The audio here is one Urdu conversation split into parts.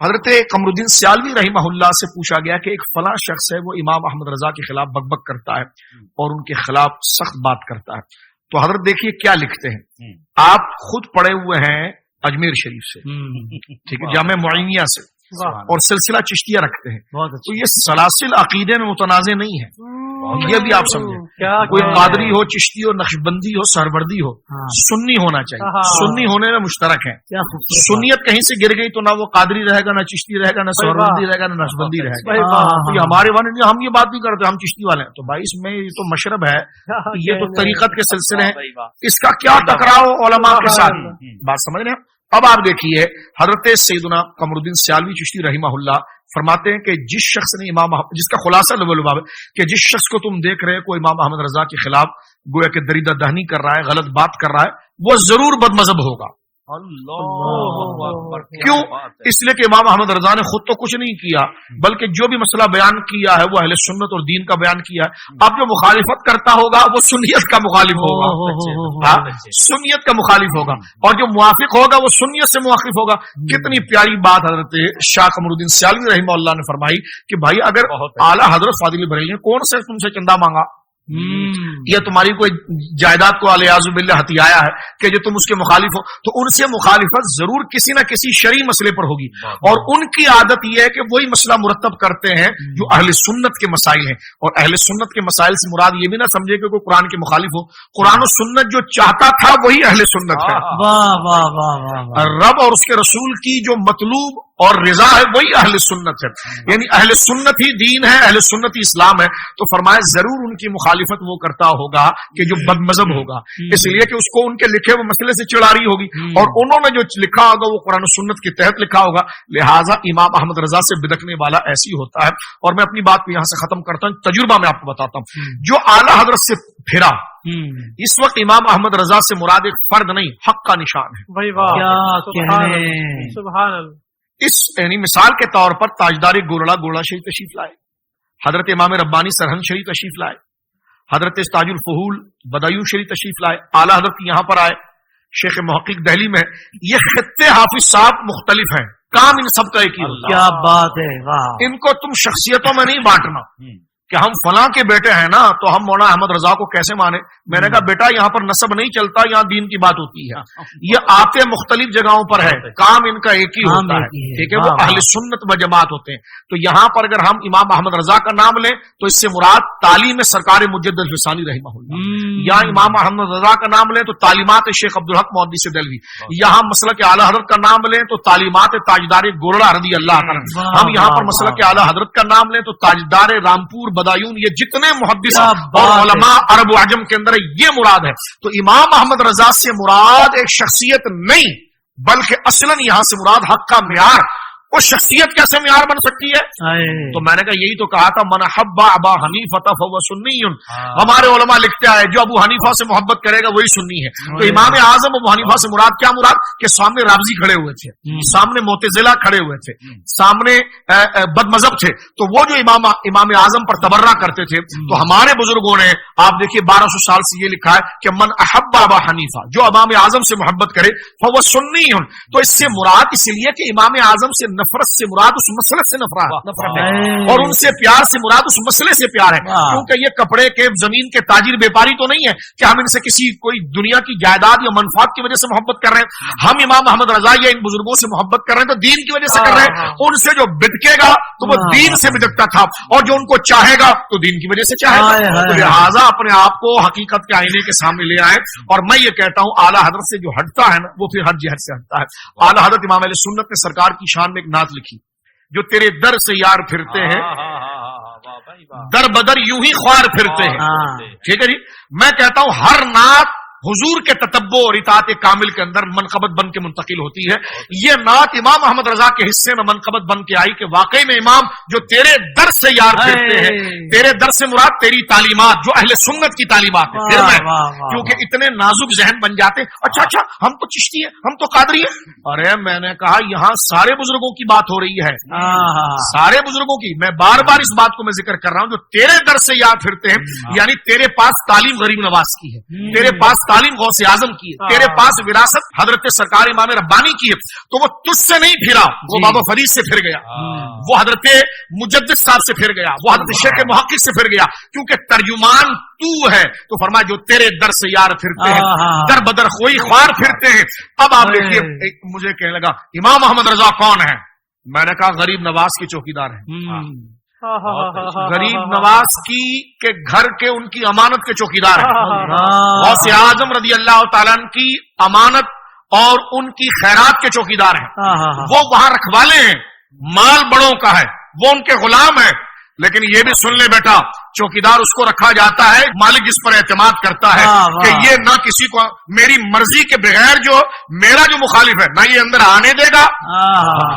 حضرت قمرالدین سیالوی رحمہ اللہ سے پوچھا گیا کہ ایک فلاں شخص ہے وہ امام احمد رضا کے خلاف بک کرتا ہے اور ان کے خلاف سخت بات کرتا ہے، تو حضرت دیکھیے کیا لکھتے ہیں، آپ خود پڑھے ہوئے ہیں اجمیر شریف سے، ٹھیک ہے، جامع معینیہ سے، اور سلسلہ چشتیہ رکھتے ہیں، تو یہ سلاسل عقیدے میں متنازع نہیں ہے، یہ بھی آپ سمجھیں، کوئی قادری ہو، چشتی ہو، نقشبندی ہو، سہروردی ہو، سنی ہونا چاہیے، سنی ہونے میں مشترک ہے، سنیت کہیں سے گر گئی تو نہ وہ قادری رہے گا، نہ چشتی رہے گا، نہ سہروردی رہے گا، نہ نقشبندی رہے گا، تو ہمارے والے ہم یہ بات نہیں کرتے ہم چشتی والے ہیں، تو بھائی اس میں یہ تو مشرب ہے، یہ تو طریقت کے سلسلے ہیں، اس کا کیا ٹکراؤ علماء کے ساتھ، بات سمجھ رہے ہیں۔ اب آپ دیکھیے حضرت سیدنا قمرالدین سیالوی چشتی رحمہ اللہ فرماتے ہیں کہ جس شخص نے جس کا خلاصہ لباب ہے کہ جس شخص کو تم دیکھ رہے کو امام احمد رضا کے خلاف گویا کہ دریدہ دہنی کر رہا ہے، غلط بات کر رہا ہے، وہ ضرور بد مذہب ہوگا۔ کیوں؟ اس لیے کہ امام احمد رضا نے خود تو کچھ نہیں کیا، بلکہ جو بھی مسئلہ بیان کیا ہے وہ اہل سنت اور دین کا بیان کیا ہے۔ اب جو مخالفت کرتا ہوگا وہ سنیت کا مخالف ہوگا، سنیت کا مخالف ہوگا، اور جو موافق ہوگا وہ سنیت سے موافق ہوگا۔ کتنی پیاری بات حضرت شاہ قمرالدین سیالوی رحمہ اللہ نے فرمائی کہ بھائی اگر اعلیٰ حضرت فاضل بریلوی نے کون سے تم سے چندہ مانگا، یا تمہاری کوئی جائیداد کو الیاذ باللہ ہتھیایا ہے کہ جو تم اس کے مخالف ہو، تو ان سے مخالفت ضرور کسی نہ کسی شرعی مسئلے پر ہوگی، اور ان کی عادت یہ ہے کہ وہی مسئلہ مرتب کرتے ہیں جو اہل سنت کے مسائل ہیں، اور اہل سنت کے مسائل سے مراد یہ بھی نہ سمجھے کہ کوئی قرآن کے مخالف ہو، قرآن و سنت جو چاہتا تھا وہی اہل سنت ہے، رب اور اس کے رسول کی جو مطلوب اور رضا ہے وہی اہل سنت ہے، یعنی اہل سنت ہی دین ہے، اہل سنت ہی اسلام ہے۔ تو فرمایا ضرور ان کی مخالفت وہ کرتا ہوگا کہ جو بد مذہب ہوگا، اس لیے کہ اس کو ان کے لکھے ہوئے مسئلے سے چڑا رہی ہوگی، اور انہوں نے جو لکھا ہوگا وہ قرآن و سنت کے تحت لکھا ہوگا، لہٰذا امام احمد رضا سے بدکنے والا ایسی ہوتا ہے۔ اور میں اپنی بات کو یہاں سے ختم کرتا ہوں، تجربہ میں آپ کو بتاتا ہوں، جو اعلیٰ حضرت سے پھرا اس وقت امام احمد رضا سے مراد ایک فرد نہیں، حق کا نشان ہے۔ اس یعنی مثال کے طور پر تاجدار گولڑا شریف تشریف لائے، حضرت امام ربانی سرہند شریف تشریف لائے، حضرت تاج الفہول بدایون شریف تشریف لائے، اعلیٰ حضرت یہاں پر آئے، شیخ محقق دہلی میں، یہ خطے حافظ صاحب مختلف ہیں، کام ان سب کا ایک ہی ہوتا ہے۔ کیا بات ہے، ان کو تم شخصیتوں میں نہیں بانٹنا کہ ہم فلاں کے بیٹے ہیں نا تو ہم مولانا احمد رضا کو کیسے مانے۔ میں نے کہا بیٹا یہاں پر نسب نہیں چلتا، یہاں دین کی بات ہوتی ہے، یہ آتے مختلف جگہوں پر ہے، کام ان کا ایک ہی ہوتا ہے، ٹھیک ہے، وہ اہل سنت و جماعت ہوتے ہیں۔ تو یہاں پر اگر ہم امام احمد رضا کا نام لیں تو اس سے مراد تعلیم سرکار مجدد الفسانی رحمہ اللہ، یا امام احمد رضا کا نام لیں تو تعلیمات شیخ عبدالحق محدث دہلوی، یہاں مسلک اعلیٰ حضرت کا نام لیں تو تعلیمات تاجدار گولڑا رضی اللہ عنہ، ہم یہاں پر مسلک اعلیٰ حضرت کا نام لیں تو تاجدار رامپور بدایون، یہ جتنے محدث اور علماء عرب و عجم کے اندر یہ مراد ہے۔ تو امام احمد رضا سے مراد ایک شخصیت نہیں بلکہ اصلاً یہاں سے مراد حق کا معیار۔ وہ شخصیت کیسے معیار بن سکتی ہے؟ تو میں نے کہا یہی تو کہا تھا من حب ابا حنیفہ فهو سنی، ہمارے علماء لکھتے ہیں جو ابو حنیفہ سے محبت کرے گا وہی سنی ہے۔ تو امام اعظم ابو حنیفہ سے مراد کیا مراد کہ سامنے رافضی کھڑے ہوئے تھے، سامنے معتزلہ کھڑے ہوئے تھے، سامنے بد مذہب تھے، تو وہ جو امام اعظم پر تبرہ کرتے تھے، تو ہمارے بزرگوں نے آپ دیکھیے 1200 سال سے یہ لکھا ہے کہ من احب ابا حنیفہ، جو امام اعظم سے محبت کرے فهو سنی۔ تو اس سے مراد اس لیے کہ امام اعظم سے نفرت سے مراد اس مسئلے سے نفرت ہے، اور ان سے پیار سے مراد اس مسئلے سے پیار ہے، کیونکہ یہ کپڑے کے زمین کے تاجر بیپاری تو نہیں ہے کہ ہم ان سے کسی کوئی دنیا کی جائیداد یا منفعت کی وجہ سے محبت کر رہے ہیں، ہم امام احمد رضا یا ان بزرگوں سے محبت کر رہے ہیں تو دین کی وجہ سے کر رہے ہیں۔ ان سے جو بدکے گا تو وہ دین سے بدکتا تھا، اور جو ان کو چاہے گا تو دین کی وجہ سے چاہے گا۔ تو لہٰذا اپنے آپ کو حقیقت کے آئینے کے سامنے لے آئے، اور میں یہ کہتا ہوں اعلیٰ حضرت سے جو ہٹتا ہے نا وہ پھر ہر جہت سے ہٹتا ہے۔ اعلیٰ حضرت امام اہل سنت نے سرکار کی شان میں ایک نعت لکھی، جو تیرے در سے یار پھرتے ہیں در بدر یوں ہی خوار پھرتے ہیں، ٹھیک ہے جی۔ میں کہتا ہوں ہر نعت حضور کے تتبع اور اطاعت کامل کے اندر منقبت بن کے منتقل ہوتی ہے۔ یہ نعت امام احمد رضا کے حصے میں منقبت بن کے آئی کہ واقعی میں امام جو تیرے در سے یار پھرتے ہیں، تیرے در سے مراد تیری تعلیمات جو اہل سنت کی تعلیمات ہے۔ پھر میں کیونکہ اتنے نازک ذہن بن جاتے ہیں، اچھا ہم تو چشتی ہیں، ہم تو قادری ہیں، ارے میں نے کہا یہاں سارے بزرگوں کی بات ہو رہی ہے، سارے بزرگوں کی، میں بار بار اس بات کو میں ذکر کر رہا ہوں، جو تیرے در سے یار پھرتے ہیں، یعنی تیرے پاس تعلیم غریب نواز کی ہے، تیرے پاس تعلیم غوث اعظم کی ہے, تیرے پاس وراثت حضرت سرکار امام ربانی کی ہے, تو وہ تجھ سے نہیں پھرا, وہ بابا فرید سے پھر گیا, وہ حضرت مجدد صاحب سے پھر گیا, وہ حضرت شیخ محقق سے پھر گیا, کیونکہ ترجمان تو ہے. تو فرمایا جو تیرے در سے یار پھرتے ہیں در بدر کوئی خوار پھرتے ہیں. اب آپ دیکھیے, مجھے کہنے لگا امام محمد رضا کون ہے؟ میں نے کہا غریب نواز کے چوکیدار ہیں. غریب نواز کی کے گھر کے ان کی امانت کے چوکیدار ہیں. غوث اعظم رضی اللہ تعالیٰ عنہ کی امانت اور ان کی خیرات کے چوکیدار ہیں. وہ وہاں رکھوالے ہیں, مال بڑوں کا ہے, وہ ان کے غلام ہیں. لیکن یہ بھی سن لے بیٹا, چوکیدار اس کو رکھا جاتا ہے مالک جس پر اعتماد کرتا ہے کہ یہ نہ کسی کو میری مرضی کے بغیر جو میرا جو مخالف ہے نہ یہ اندر آنے دے گا,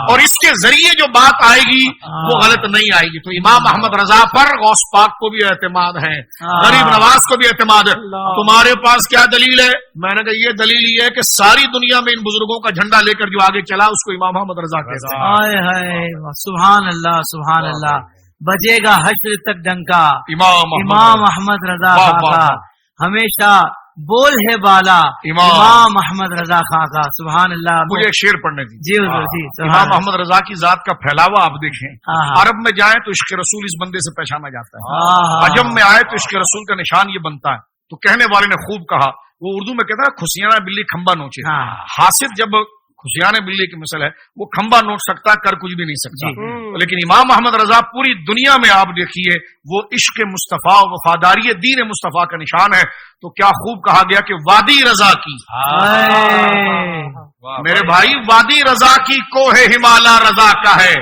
اور اس کے ذریعے جو بات آئے گی وہ غلط نہیں آئے گی. تو امام محمد رضا پر غوث پاک کو بھی اعتماد ہے, غریب نواز کو بھی اعتماد ہے. تمہارے پاس کیا دلیل ہے؟ میں نے کہا یہ دلیل یہ ہے کہ ساری دنیا میں ان بزرگوں کا جھنڈا لے کر جو آگے چلا اس کو امام محمد رضا کہتے ہیں. سبحان اللہ سبحان اللہ. بجے گا حشر تک ڈنکا امام احمد رضا خان کا, ہمیشہ بول ہے بالا امام احمد رضا خان کا. سبحان اللہ. مجھے ایک شعر پڑھنے دی. جی حضور جی. امام محمد رضا کی ذات کا پھیلاوا آپ دیکھیں, عرب میں جائیں تو عشق رسول اس بندے سے پہچانا جاتا ہے, عجم میں آئے تو عشق رسول کا نشان یہ بنتا ہے. تو کہنے والے نے خوب کہا, وہ اردو میں کہتا ہے کھسیانا بلی کھمبا نوچے. حاسد جب کھسیانے بلی کی مثل ہے, وہ کھمبا نوچ سکتا ہے, کر کچھ بھی نہیں سکتا. لیکن امام محمد رضا پوری دنیا میں آپ دیکھیے وہ عشق مصطفیٰ و وفاداری دین مصطفیٰ کا نشان ہے. تو کیا خوب کہا گیا کہ وادی رضا کی, میرے بھائی وادی رضا کی کوہ ہمالا رضا کا ہے,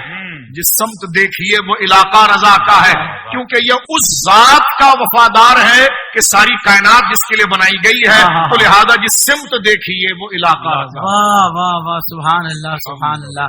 جس سمت دیکھیے وہ علاقہ رضا کا ہے. کیونکہ یہ اس ذات کا وفادار ہے کہ ساری کائنات جس کے لیے بنائی گئی ہے, تو لہذا جس سمت دیکھیے وہ علاقہ رضا. واہ واہ واہ, سبحان اللہ سبحان اللہ.